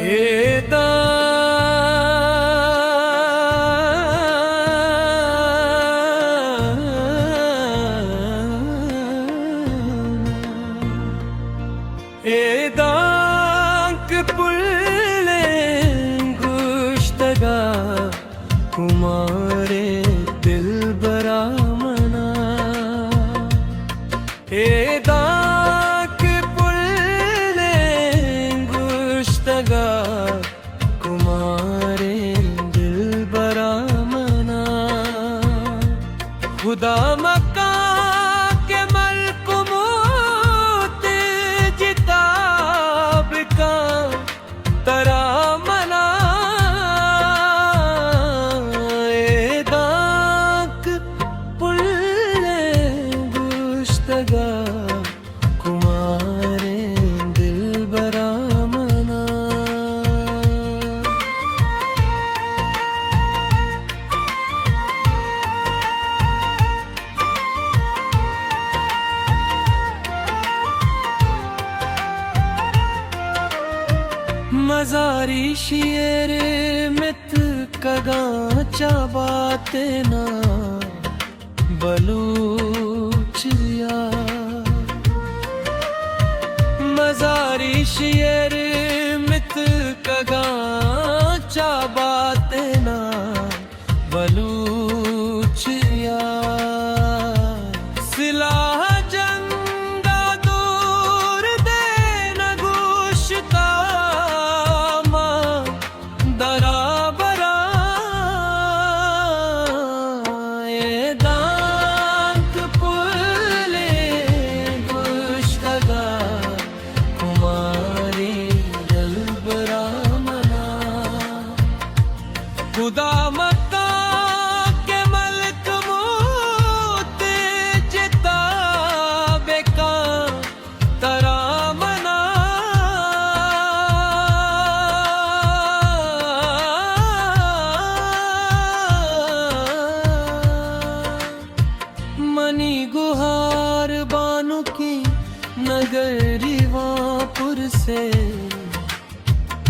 एदा एदांक पुल्ले गुश्तगा कुमारे दिल बरामना एदांक पुल्ले गुश्तगा कुमारे दिल बरामना खुदा मक्का के मल्क मोत जिताब का तरा मना एदांक पुल्ले गुश्तगा कुमारे दिल बरामना मजारी शेर मित कगाचा बाते ना बलूचिया मजारी शेर मित कगाचा बाते ना बलूचिया सिलाह जंगा दूर दे न गुश्ता खुदा मक्का के मल्क मोत जिताब का तरा मना मनी गुहार बानु की नगरी वापुर से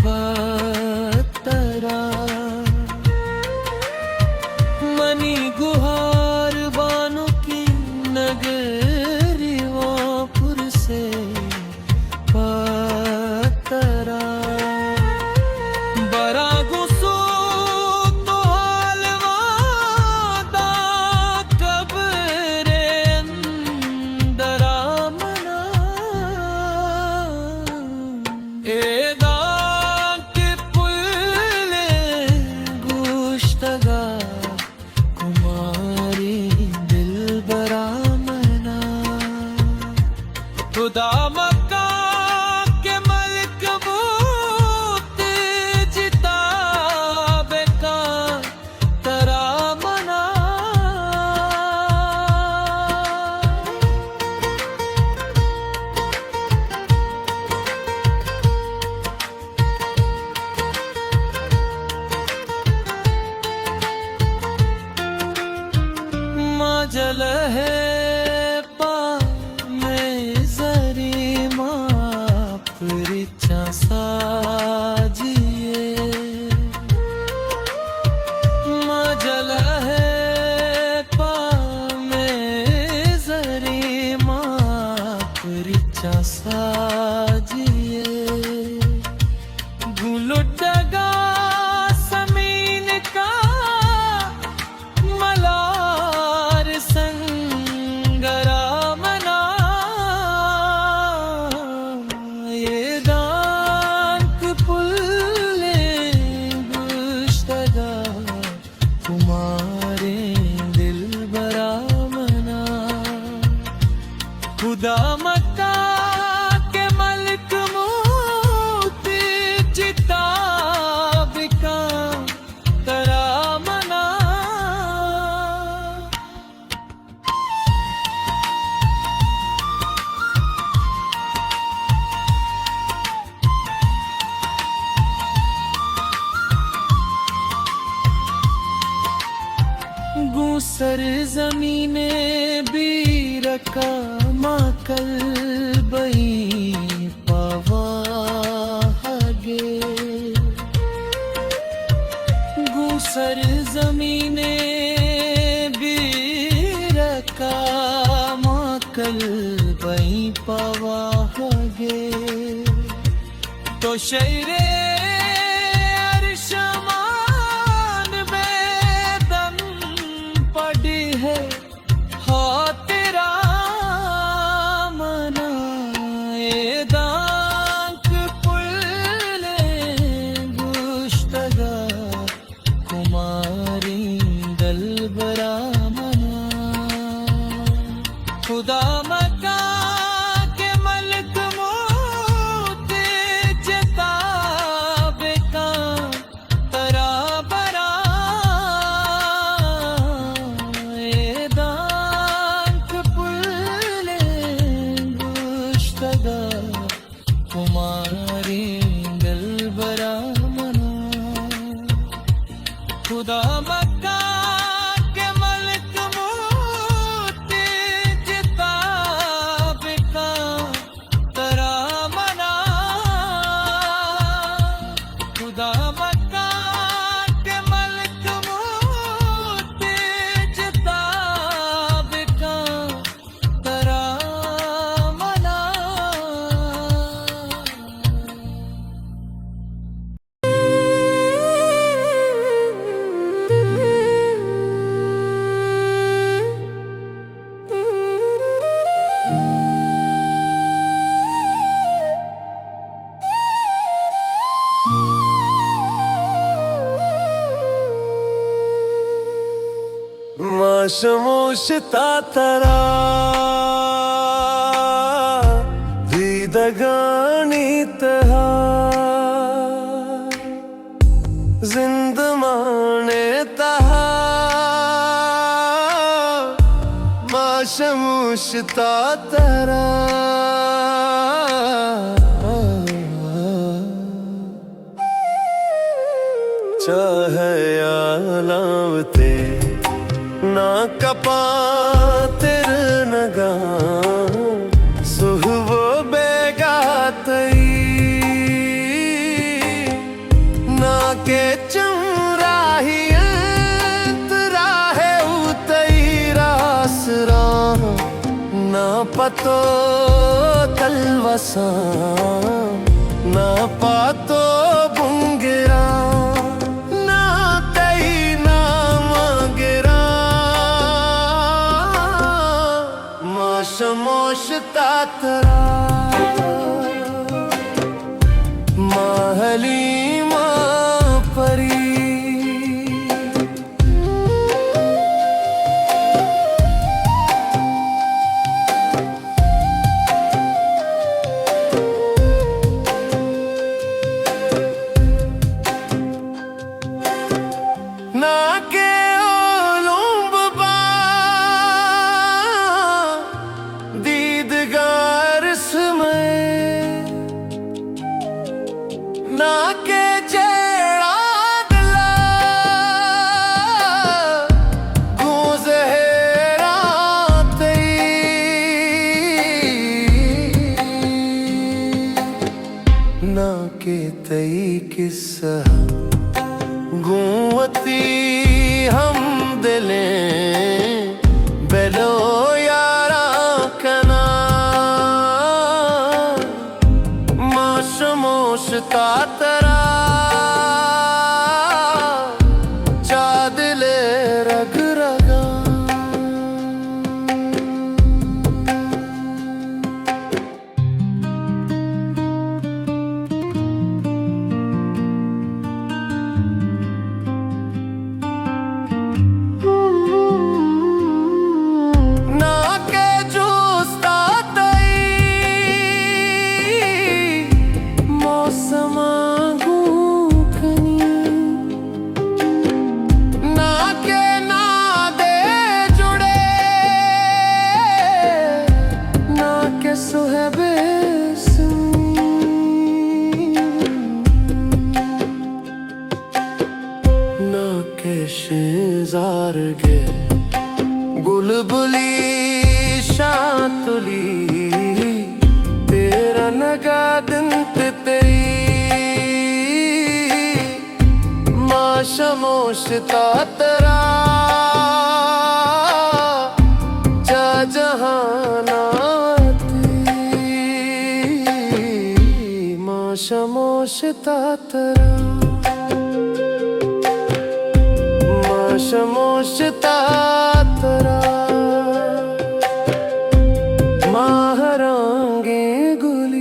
बतरा मनी गुहार बानु की नगरी वापुर से पतरा बरा गुसो तो हलवादा कब्रे अंदरा मना एदांक पुल्ले गुश्तगा कुमारी दिल बरामना खुदा मक्का के मल्क मोत जिताब का तरा मना जल है पा में जरी माप रिचा साजिए जल है पा में जरी माप रिचा साजिए गुलुटगा समीन का मला संगरा मना एदांक पुल्ले गुश्तगा कुमारे दिल बरामना खुदा मक्का के मल्क मोत जिताब का तरा मना गूसर जमीने बीरका माकल बई पवा हगे सरजमीने बीरका माकल बई पवाहगे तो शैरे अरशमान बेदम पड़ी है हो तेरा मनाए दांक पुल्ले गुश्तगा कुमारी दलबरा मना खुदा मका के मलक मोते जताबे का तरा बरा ए दांक पुल्ले गुश्तगा कुमारी दलबरा मना खुदा मक्का के मलक मोते जिताबे का तरा मना खुदा मक्का के मलक मोते जिताबे का तरा मना माशमोशता तरा दीदगानी तहा जिंदमाने तहा माशमोशता तरा चाहे आलावते ना कपा तेरे नगा सुहवो बेगातई ना के चमराही अंतराहे उतई रासरा ना पतो तलवसा ना पातो बुंगरा ना तई ना मगरा माशमोशता तरा महलीमा परी ना के ओलुम्ब बा दीदगार समय ना के जेड़ा दिला गुज़हरा ना के तई किस्सा गुवती हम दिले बेलो यारा कना माशमोशता तरा चादिले रग रगा ना के जूस्ता तई मौसमा गूकनी ना के ना दे जुड़े ना के सुहबे ना के शेजार गे बुलबुली शांतुली तेरा नगा दिन तेरी माशमोशता तरा जा जहानाती माशमोशता तरा माशमोशता तरा महारांगे गुली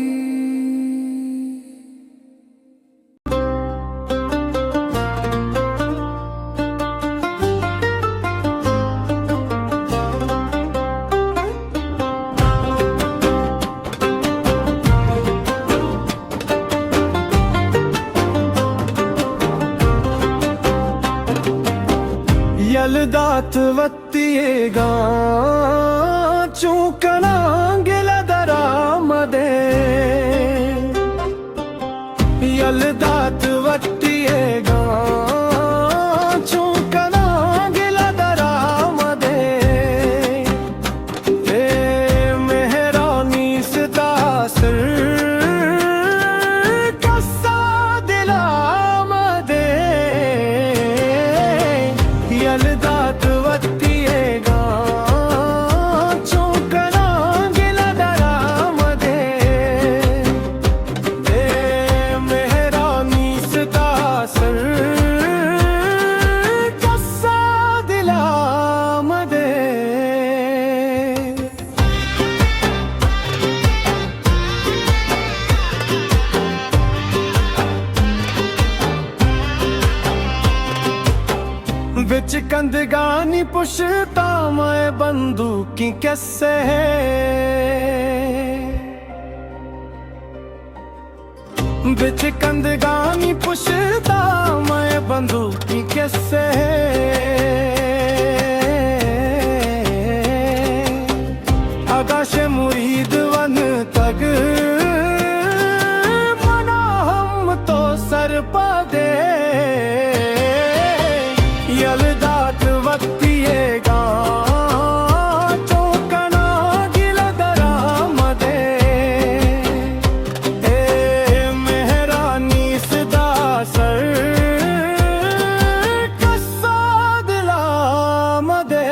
ಯಲ್ದಾತ್ ವತ್ತಿಯೇಗ ಚೂಕಣಾಂಗಿಲದರಾಮದೆ ಯಲ್ದಾತ್ ವತ್ತಿಯೇಗ ಚೂಕಣಾಂಗಿಲದರಾಮದೆ ಏ ಮೆಹರಾನಿ ಸದಾಸರ್ ಕಸ್ಸಾ ದಿಲಾಮದೆ ಯಲ್ದಾತ್ ವತ್ತಿಯೇಗ ಚೂಕಣಾಂಗಿಲದರಾಮದೆ ಏ ಮೆಹರಾನಿ ಸದಾಸರ್ ಕಸ್ಸಾ ದಿಲಾಮದೆ विच कंदगानी पुछता मैं बंदूकी कैसे है बिच कंदगानी पुछता मैं बंदूकी कैसे है आकाश मुरीद वन तक मना हम तो सर पा दे यल्दात वत्तियेगा चौकणांगिलदरामदे ए मेहरानी सदासर कस्सा दिलामदे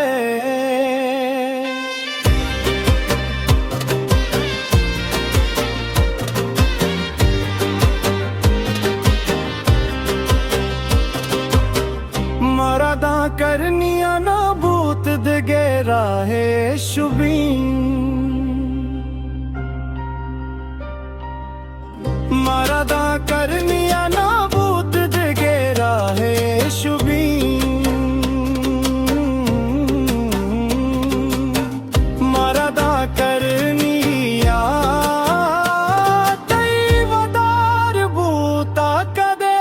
मरादा करनिया ना भूत दगेरा है शुबीन मरादा करनिया ना भूत दगेरा है शुबीन मरादा करनिया दैवदार भूता कदे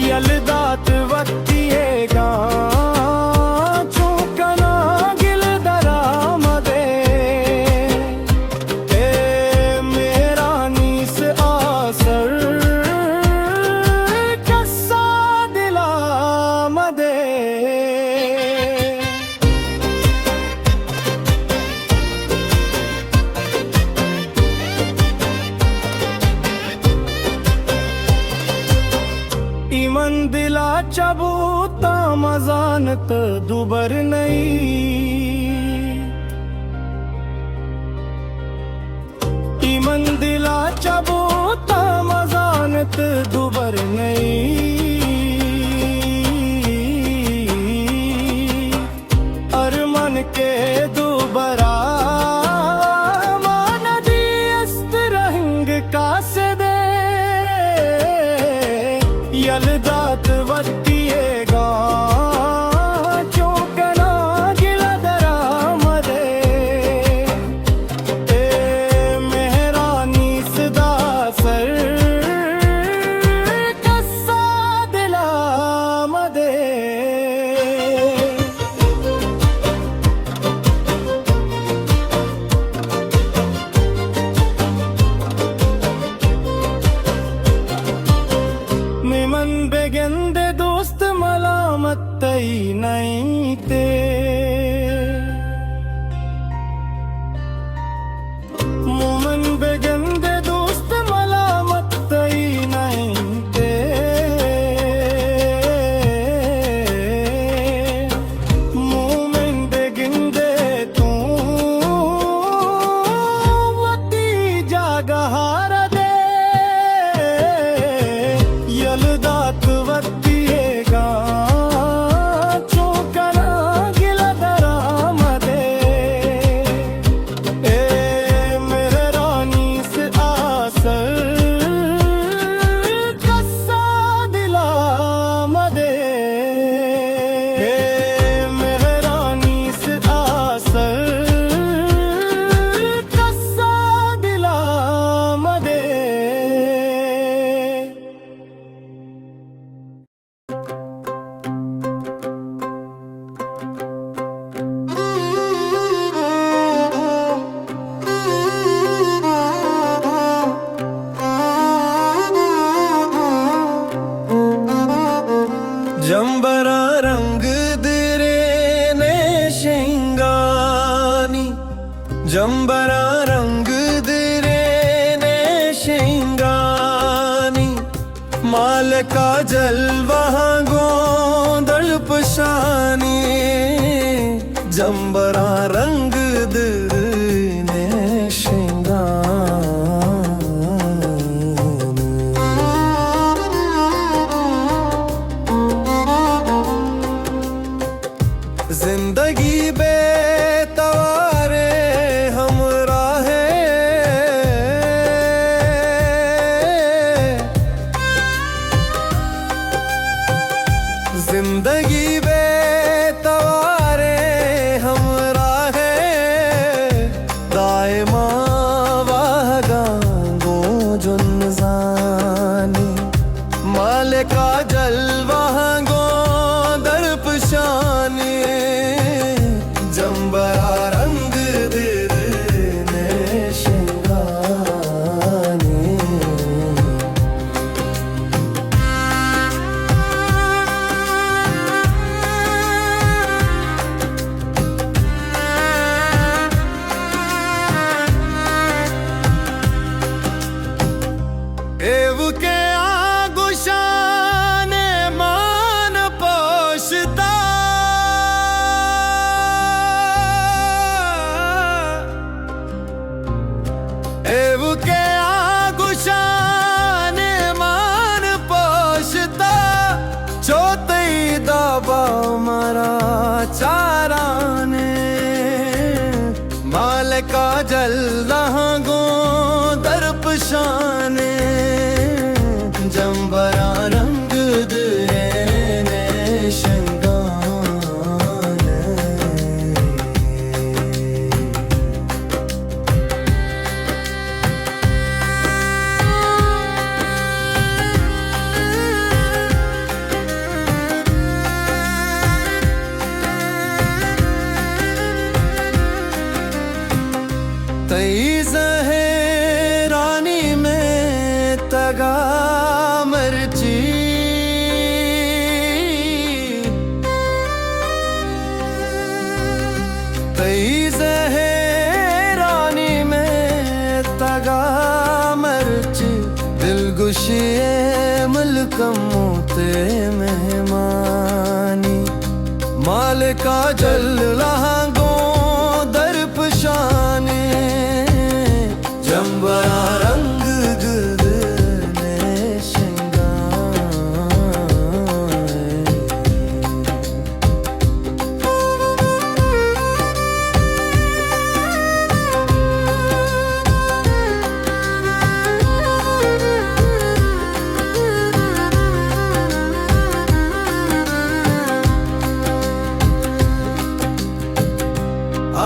यल्दात वत्तियेगा चूकणांगिलदरामदे ए मेहरानी सदासर कस्सा दिलामदे इमन दिलाच्या भूता मजानत दुबर नाही इमन दिलाच्या भूता मजानत दुबर नाही अरमान के दुबरा मानदी अस्त रंग कासे दे यल्दात वत्तियेगा चौकणांगिलदरामदे ए मेहरानी सदासर कस्सा दिलामदे मिमन बेगंदे दोस्त मलामत तई नहीं ते मोमन बेगंदे दोस्त मलामत तई नहीं ते माल का जलवा गोंदल पशानी जंबरा रंग दिने जिंदगी बेतवारे हमरा है जिंदगी बेतवारे हमरा है दायमा वागांगो जुन जानी माल का जलवा गो दर्पशानी जंबरा रंग दिने शिंगानी एव के आगुशाने मान पोषता एव के आगुशाने मान पोषता चौथी दाबा मारा चाराने माल का जल गो दर्पशाने जंबरा रंग दिने शंगाने तईज़ है रानी में तगा मर्ची तईज़ है रानी में तगा मर्ची दिलगुशी मुल्कमोते मेहमानी माल का जल गो दर्पशानी जंबरा रंग दिने शिंगाने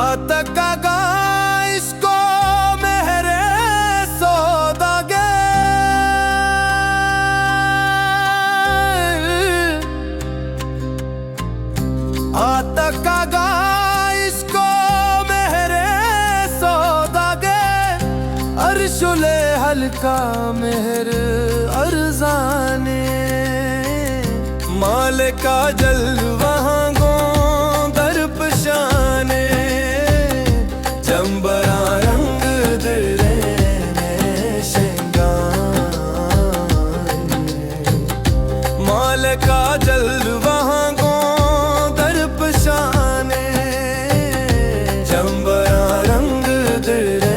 आता का इसको मेरे सौदागे आता का इसको मेरे सौदागे अर्शुले हल्का मेहर अर्जाने माल का जलवा गो दर्पशाने जंबरा रंग दिने शिंगाने माल का जलवा गो दर्पशाने जंबरा रंग दिने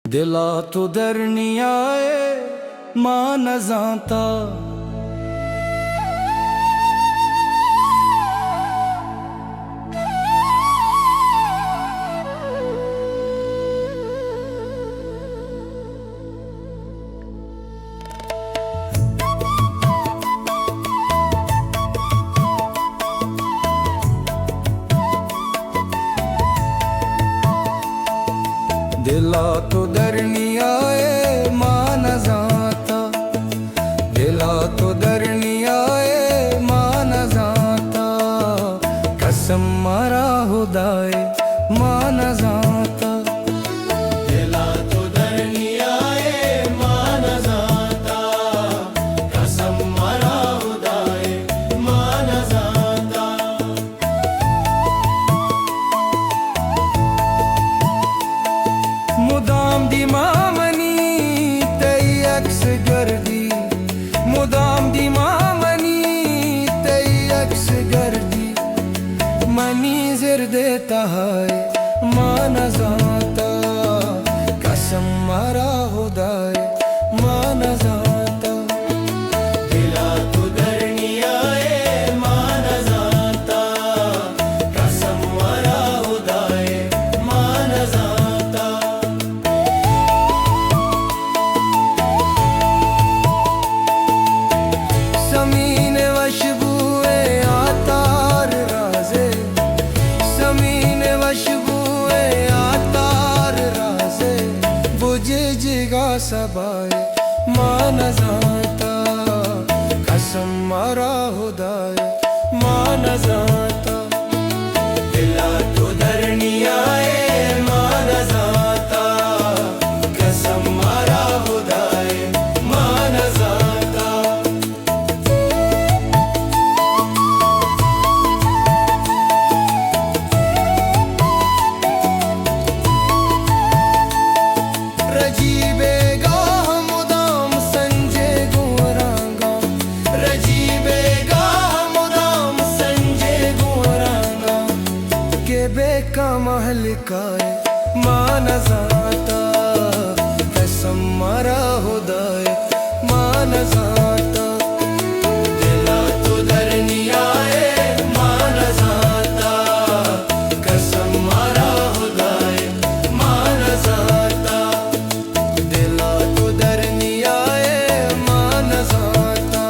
दिला तो दर नहीं आए मां न जाता दिला तो दर नहीं आए मां न जाता दिला तो दर नहीं आए मां न जाता कसम मारा खुदाए मां न जाता दिला मुदाम दी मामनी तई अक्स गर्दी मुदाम दी मामनी तई अक्स गर्दी मनी जिर देता है मान जाता कसम मारा खुदाए मान जाता दिला तो दरनियाए मान जाता कसम मारा खुदाए मान जाता ज़मीन वशबुए आतार राज़े ज़मीन वशबुए आतार राज़े बुझे जिगा सबाए मान जाता कसम मारा खुदाए मान जाता दिला तो दरनियाए मान जाता कसम मारा खुदाए मान जाता रजीबेगा मुदाम संजे गुरांगा रजीबेगा मुदाम संजे गुरांगा के बेका महलिकाए मान जाता कसम मारा खुदाए मान जाता दिला तो दरनियाए मान जाता कसम मारा खुदाए मान जाता दिला तो दरनियाए मान जाता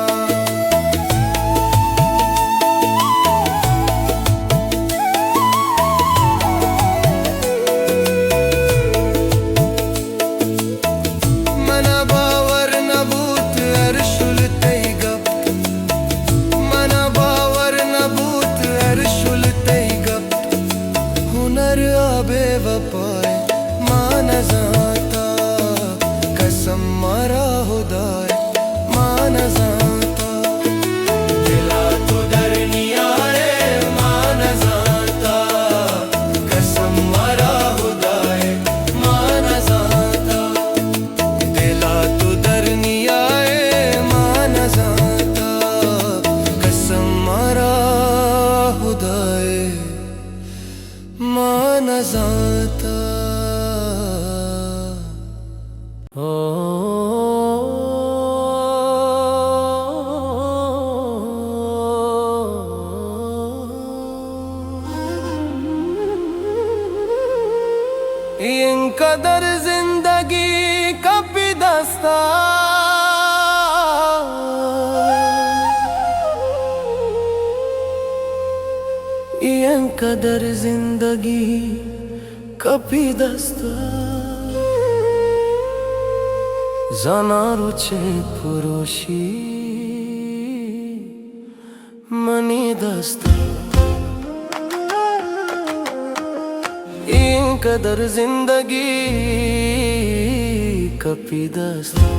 मना बावर नबूत अरशुल तैगब मना बावर नबूत अरशुल तैगब हुनर आबे वपाए मान जाता कसम मारा खुदाए मान जाता दिला तो दरनियाए मान जाता कसम मारा खुदाए मान जाता दिला तो दरनियाए मान जाता कसम मारा खुदाए मान जाता इनकदर जिंदगी कभी दस्ता इनकदर जिंदगी कभी दस्ता जाना रुचे पुरुषी मनी दस्ता इनकदर जिंदगी कभी दस्ता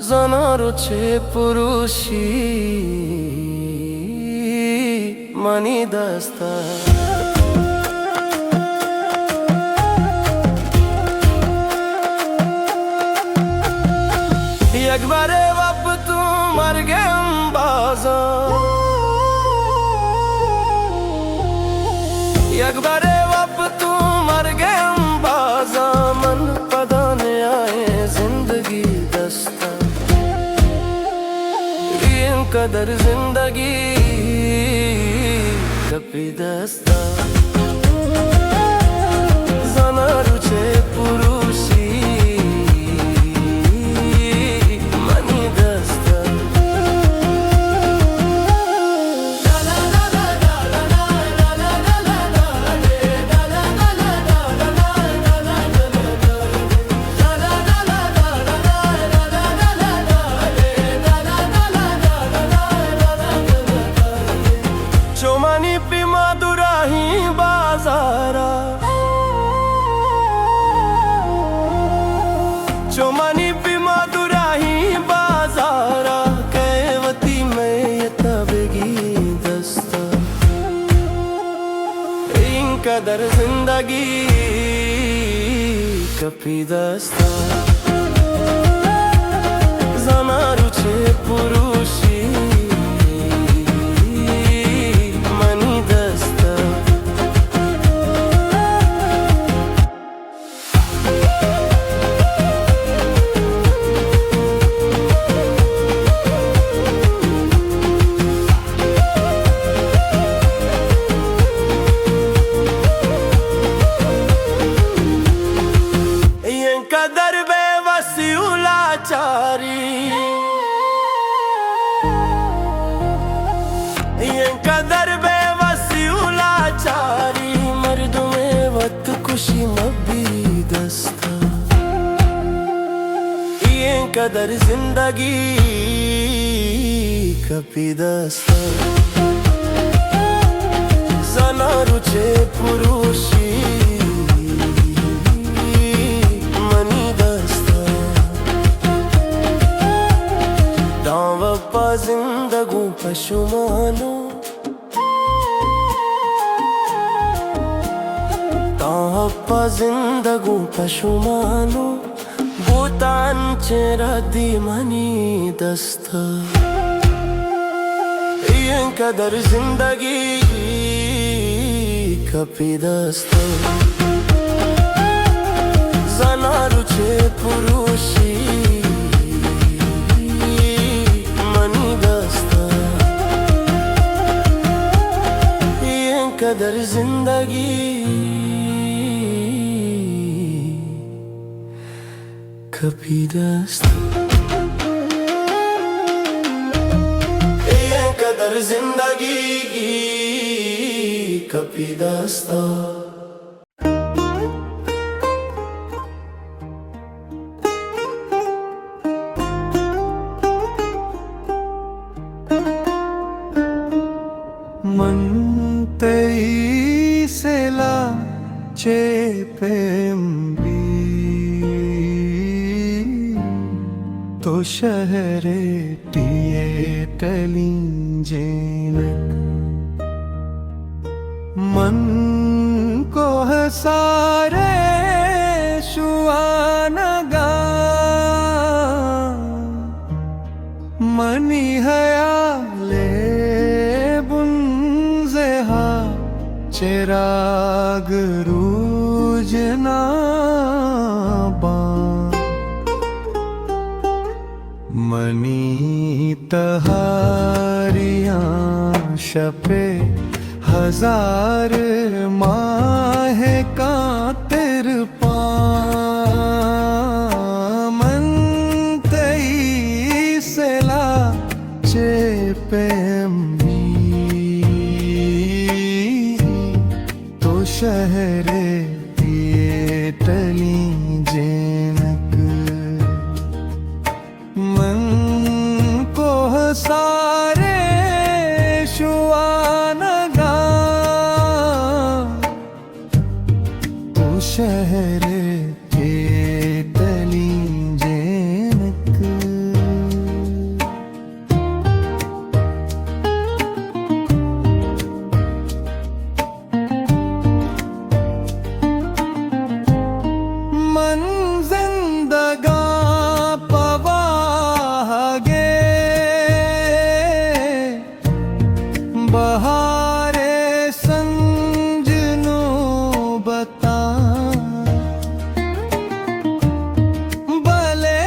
जाना रुचे पुरुषी मनी दस्ता एकबारे वप तू मर गए बाजा एकबारे वप तू मर गए बाजा मन पदाने आए जिंदगी दस्ता कदर जिंदगी कभी दस्ता जाना रुचे पुरुषी मनी दस्ता जिंदगी कपिदस्ता जाणारुचे पुरुषी कदर बेवसी उलाचारी ये कदर बेवसी उलाचारी मर्द में वत खुशी मबी दस्ता ये कदर जिंदगी कपिदस्ता जाणारुचे पुरुषी जिंदगू पशुमानो ताप्पा जिंदगू पशुमानो भूतांचे रद्दी मनी दस्ता ये कदर जिंदगी कपिदस्ता जाणारुचे पुरुषी कदर जिंदगी कपिदस्ता ये कदर जिंदगी कपिदस्ता मन तेईसेला चेपेंबी तो शहरे टिये टलिंजेनक मन को हसारे शुआनगा मनी हयाले चिराग रूजना मनी तहारियां शपे हजार माह का तिरपा मन तेईसेला चेपेंबी शहरे ये टलिंजेनक मन को हसारे शुआनगा तो शहरे ये टलिंजेनक मन जिंदगा पवागे बहारे संजनो बता भले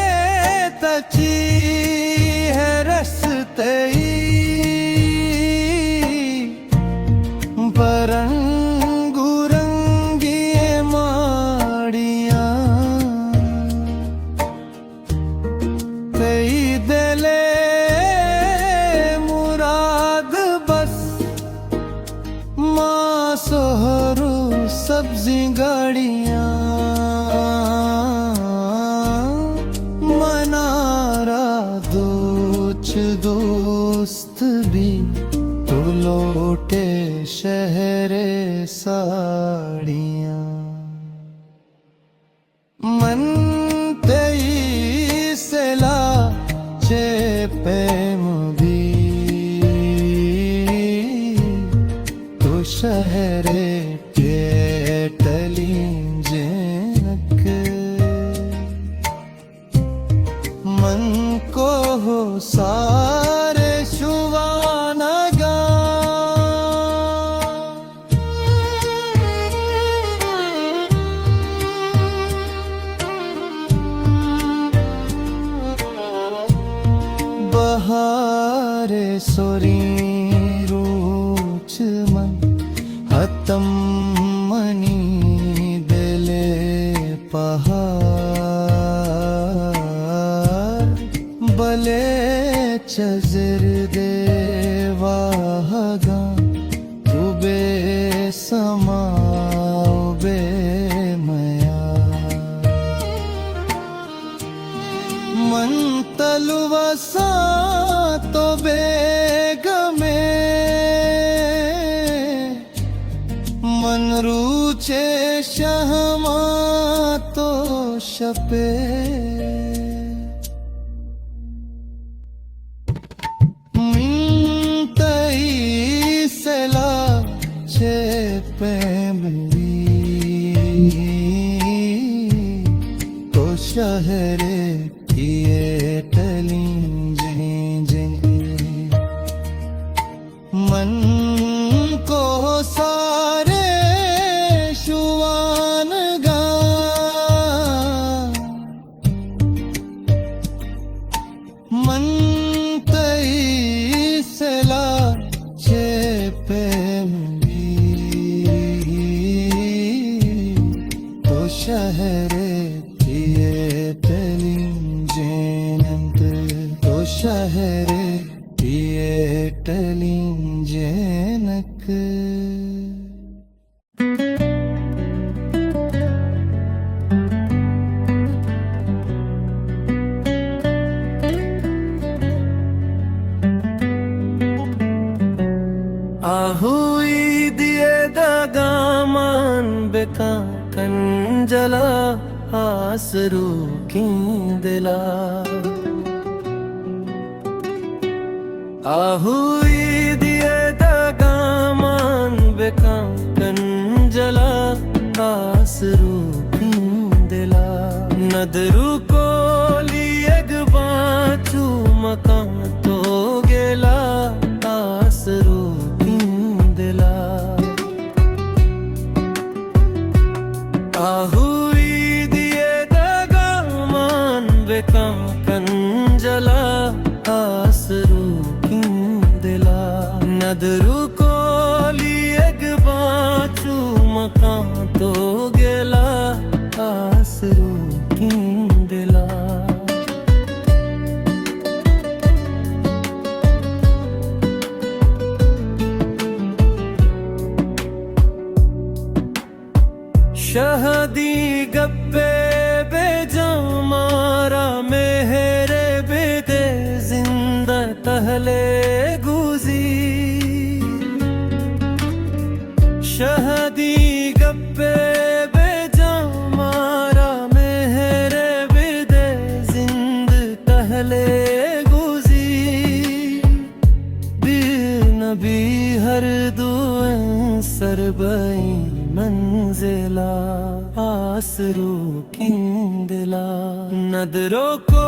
तची है रस्ते सोहरू सब्जी गाड़ियाँ मनारा दोच दोस्त भी तो लौटे शहरे साड़ियाँ मन तेईसेला चेपेंबी शहरे पेट सोरी रूच मन हतम मनी दिले पहाड़ बले चजर देवागा तुबे समा बे मया मन तलुवसा तो बेगमे मन रूचे शहमा तो शपे मिंतई सला छे पे मेरी तो शहरे किए टलिंजे मन को सारे शुवान गा मन तई सला छे पे तो शहरे किए टलिंजेनंत तो शहरे किए टलिंजेनक आहुई दिए दगामान बेका कंजला आसरू की दिला आहुई दिए दगामान बेका कंजला आसरू की दिला नदरू को लियग बाचू मकान तो गेला आसरू दिला आहुई दिए दगामान बेका कंजला आसरू दिला नदरू को लियग बाचू मकान तो गेला आसरू दिला शहदी गप्पे बेजा मारा मेहरे बेदे जिंदा तहले गुजी शहदी गप्पे बेजा मारा मेहरे बेदे जिंद तहले गुजी बीर नबी हर दुआ सरबई मंजिला आसरू किंदिला नदरों को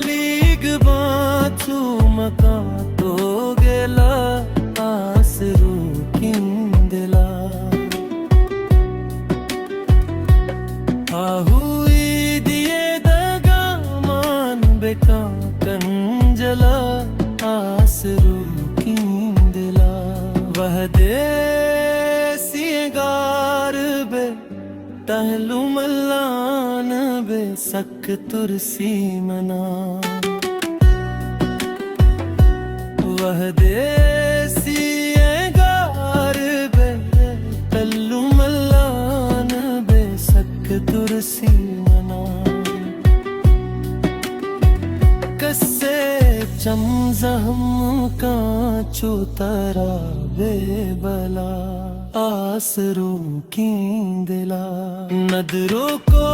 लीग बाचू मका तो गेला आसरू किंदिला आहुई दिए दगामान बेका कंजला आसरू किंदिला वह दे तहलु मल्लान बे सक तुरसी मना वह देसी गार बे तहलु मल्लान बे सक तुरसी मना कसे चमजहम का चुतरा बेबला आसरू किंदिला नदरों को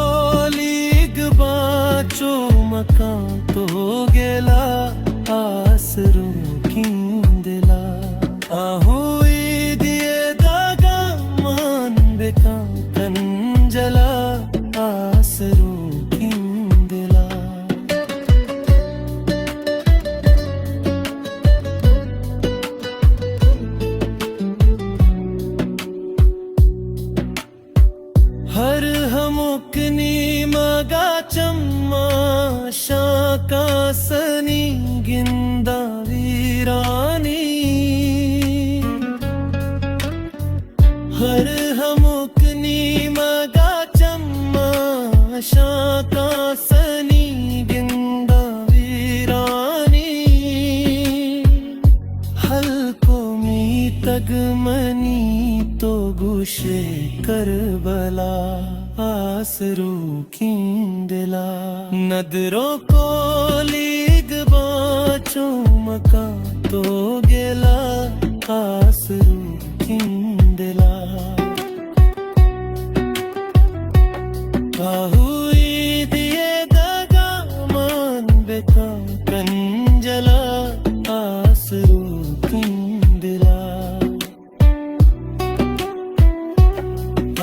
लीग बाचो मका तो गेला आसरू किंदिला आहुई दिए दगामान बेका कंजला आसरू किंदिला हर हमुकनी मगा चम्मा शाका सनी गिंदा वीरानी करबला आसरू खींदला नदरों को लीग बाचो मका तो गेला आसरू खींदला आहुई दिए दगा मान बेका कंजला आसरू खींदला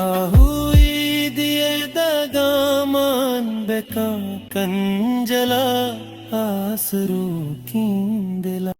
आहुई दिए दगा मान बेका कंजला आसरू खींदला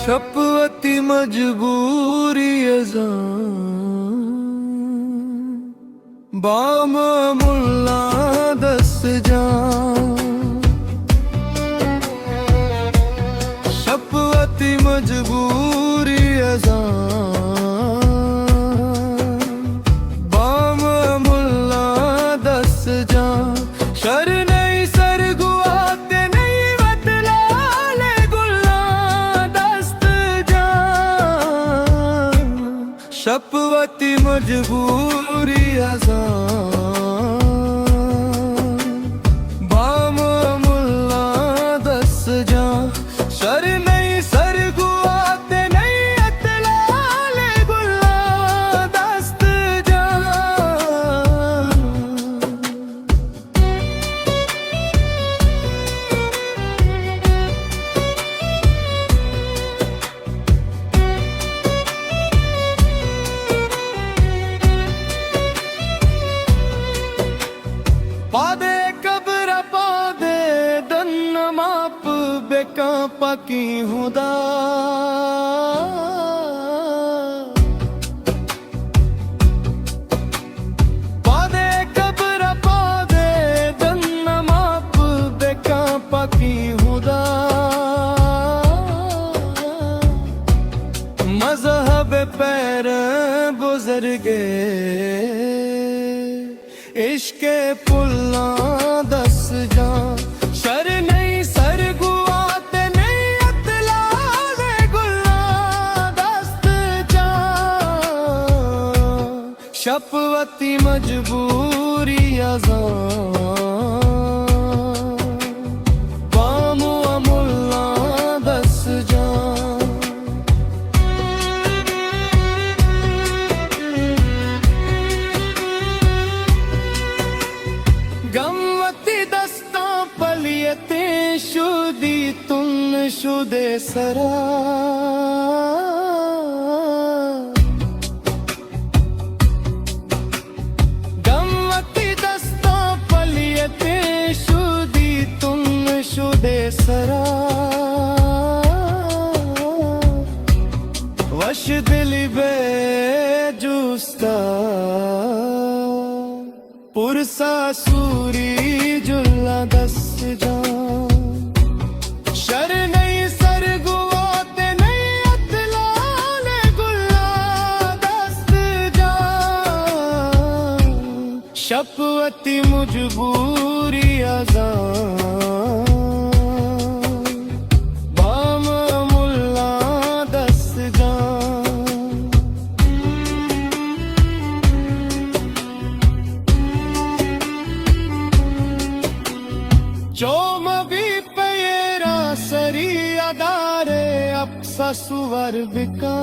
शपवती मजबूरी अज़ां बाम मुल्ला दस जां शपवती मजबूरी अज़ां बाम मुल्ला दस जां शर नहीं सर गुआते नहीं बतला ले गुल्ला दस्त जां शपवती मजबूरी अज़ां बाम मुल्ला दस जां शर नहीं सर गुआते नहीं अतला ले गुल्ला दस्त जां पादे कब्र पादे दन्न माप बेका पकी हुदा पादे कब्र पादे दन्न माप बेका पकी हुदा मजहब पैर बुजुर्गे इश्के पुल्ला दस जां शर नहीं सर गुआते नहीं अतला ले गुल्ला दस्त जां शपवती मजबूरी अज़ां बामु मुल्ला दस जां गमवती दस्ता पलियते शुदी तुन शुदे सरा गमवती दस्ता पलियते शुदी तुन शुदे सरा वश दिली बेजुस्ता पुरसा सूरी जुल्ला दस जां शर नहीं सर गुआते नहीं अतला ले गुल्ला दस्त जां शपवती मजबूरी अज़ां बाम मुल्ला दस जां चोम भी पेरा सरी अदारे अपसा सुवर बिका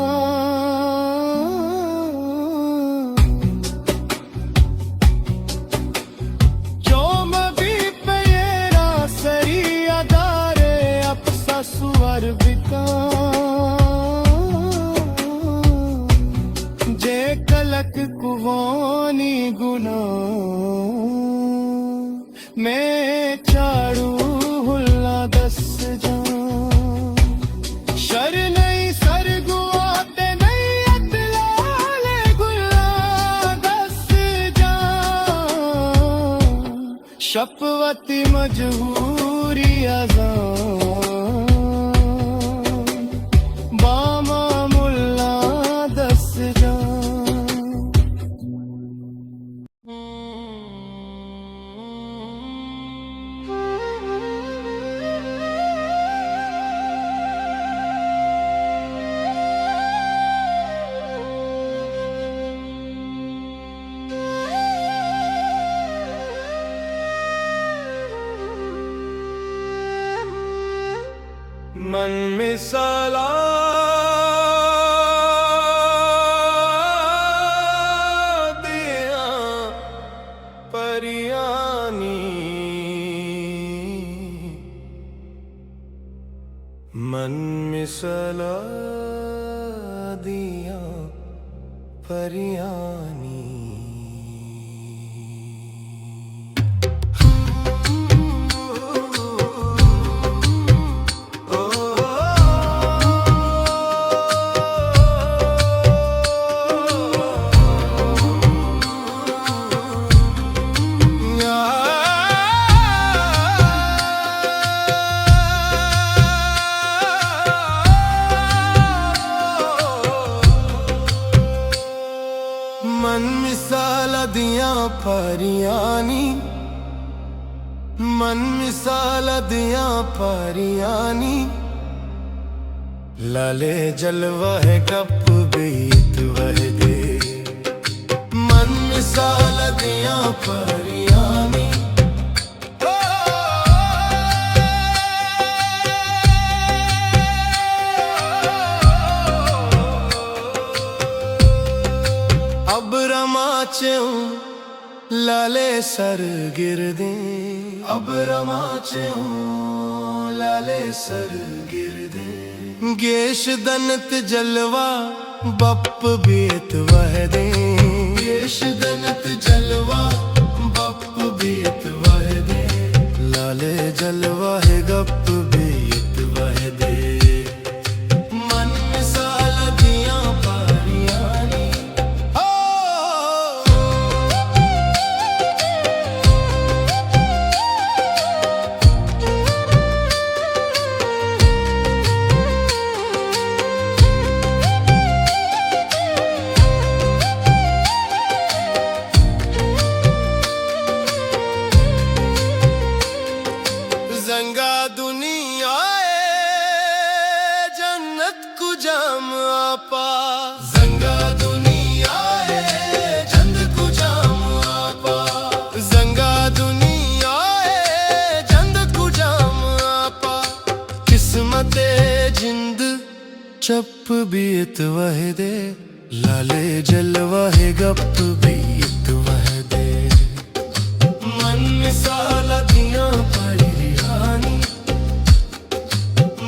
चोम भी पेरा सरी अदारे अपसा सुवर बिका जे कलक कुवानी गुना मैं चाड़ू हुल्ला दस जां शर नहीं सर गुआते नहीं अतला ले गुल्ला दस जां शपवती मजबूरी मन मिसाला दिया परियानी, मन मिसाला दिया परियानी। मन मिसाल दिया परियानी, मन मिसाल दिया परियानी, लाले जलवा है गप बीत वह दे। मन मिसाल दिया परियानी, अब रमाचें लाले सर गिरदे, अब रमाचें लाले सर गिरदे। गेश दनत जलवा बप बीत वह दे, गेश दनत जलवा बप बीत वह दे। लाले जलवा है गप बीत वह दे। मन मिसाल दिया परियानी, जंगा दुनिया जन्नत को जाम आपा, जंगा दुनिया जन्नत को जाम आपा, जंगा दुनिया जन्नत को जाम आपा। किस्मते जिंद चप बीत वह दे, लाले जलवा है गप बीत वह दे। मन मिसाल दिया परियानी,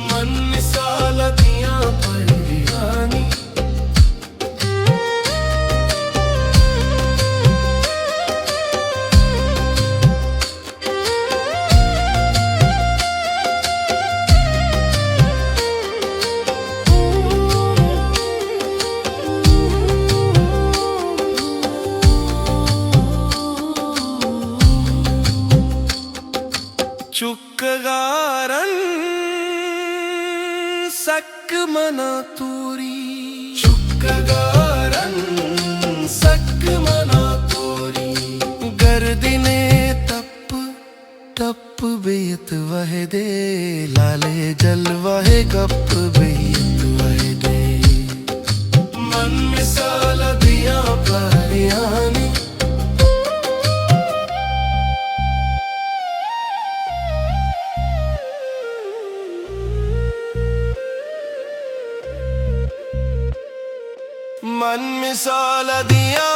मन मिसाल दिया परियानी। चुक्कगारन सक मना तूरी, चुक्कगारन सक मना तूरी। गर्दिने तप टप बेत वह दे, लाले जलवा है गप बेत वह दे। मन मिसाल दिया परियानी, मन मिसाल दिया